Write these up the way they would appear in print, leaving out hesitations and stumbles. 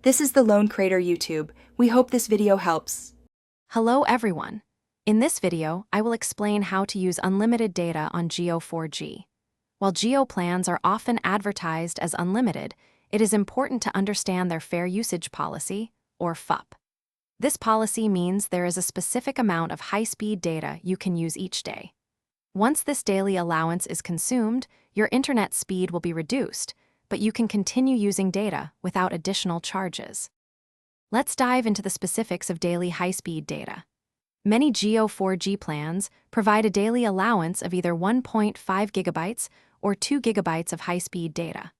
This is the Lone Crater YouTube. We hope this video helps. Hello everyone. In this video, I will explain how to use unlimited data on Jio 4G. While Jio plans are often advertised as unlimited, it is important to understand their Fair Usage Policy, or FUP. This policy means there is a specific amount of high-speed data you can use each day. Once this daily allowance is consumed, your internet speed will be reduced, but you can continue using data without additional charges. Let's dive into the specifics of daily high-speed data. Many Jio 4G plans provide a daily allowance of either 1.5 gigabytes or 2 gigabytes of high-speed data.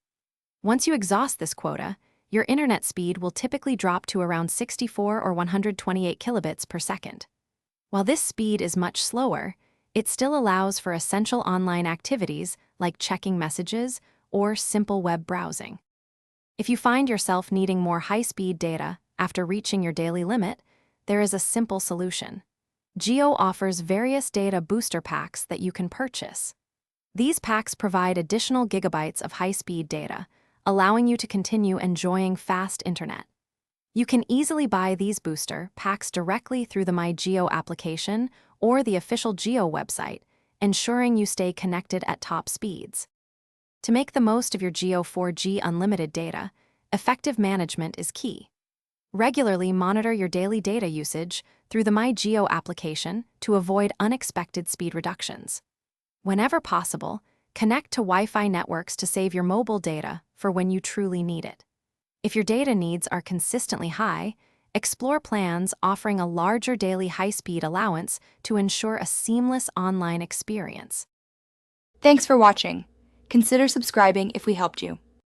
Once you exhaust this quota, your internet speed will typically drop to around 64 or 128 kilobits per second. While this speed is much slower, it still allows for essential online activities like checking messages or simple web browsing. If you find yourself needing more high-speed data after reaching your daily limit, there is a simple solution. Jio offers various data booster packs that you can purchase. These packs provide additional gigabytes of high-speed data, allowing you to continue enjoying fast internet. You can easily buy these booster packs directly through the My Jio application or the official Jio website, ensuring you stay connected at top speeds. To make the most of your Jio 4G unlimited data, effective management is key. Regularly monitor your daily data usage through the My Jio application to avoid unexpected speed reductions. Whenever possible, connect to Wi-Fi networks to save your mobile data for when you truly need it. If your data needs are consistently high, explore plans offering a larger daily high-speed allowance to ensure a seamless online experience. Thanks for watching. Consider subscribing if we helped you.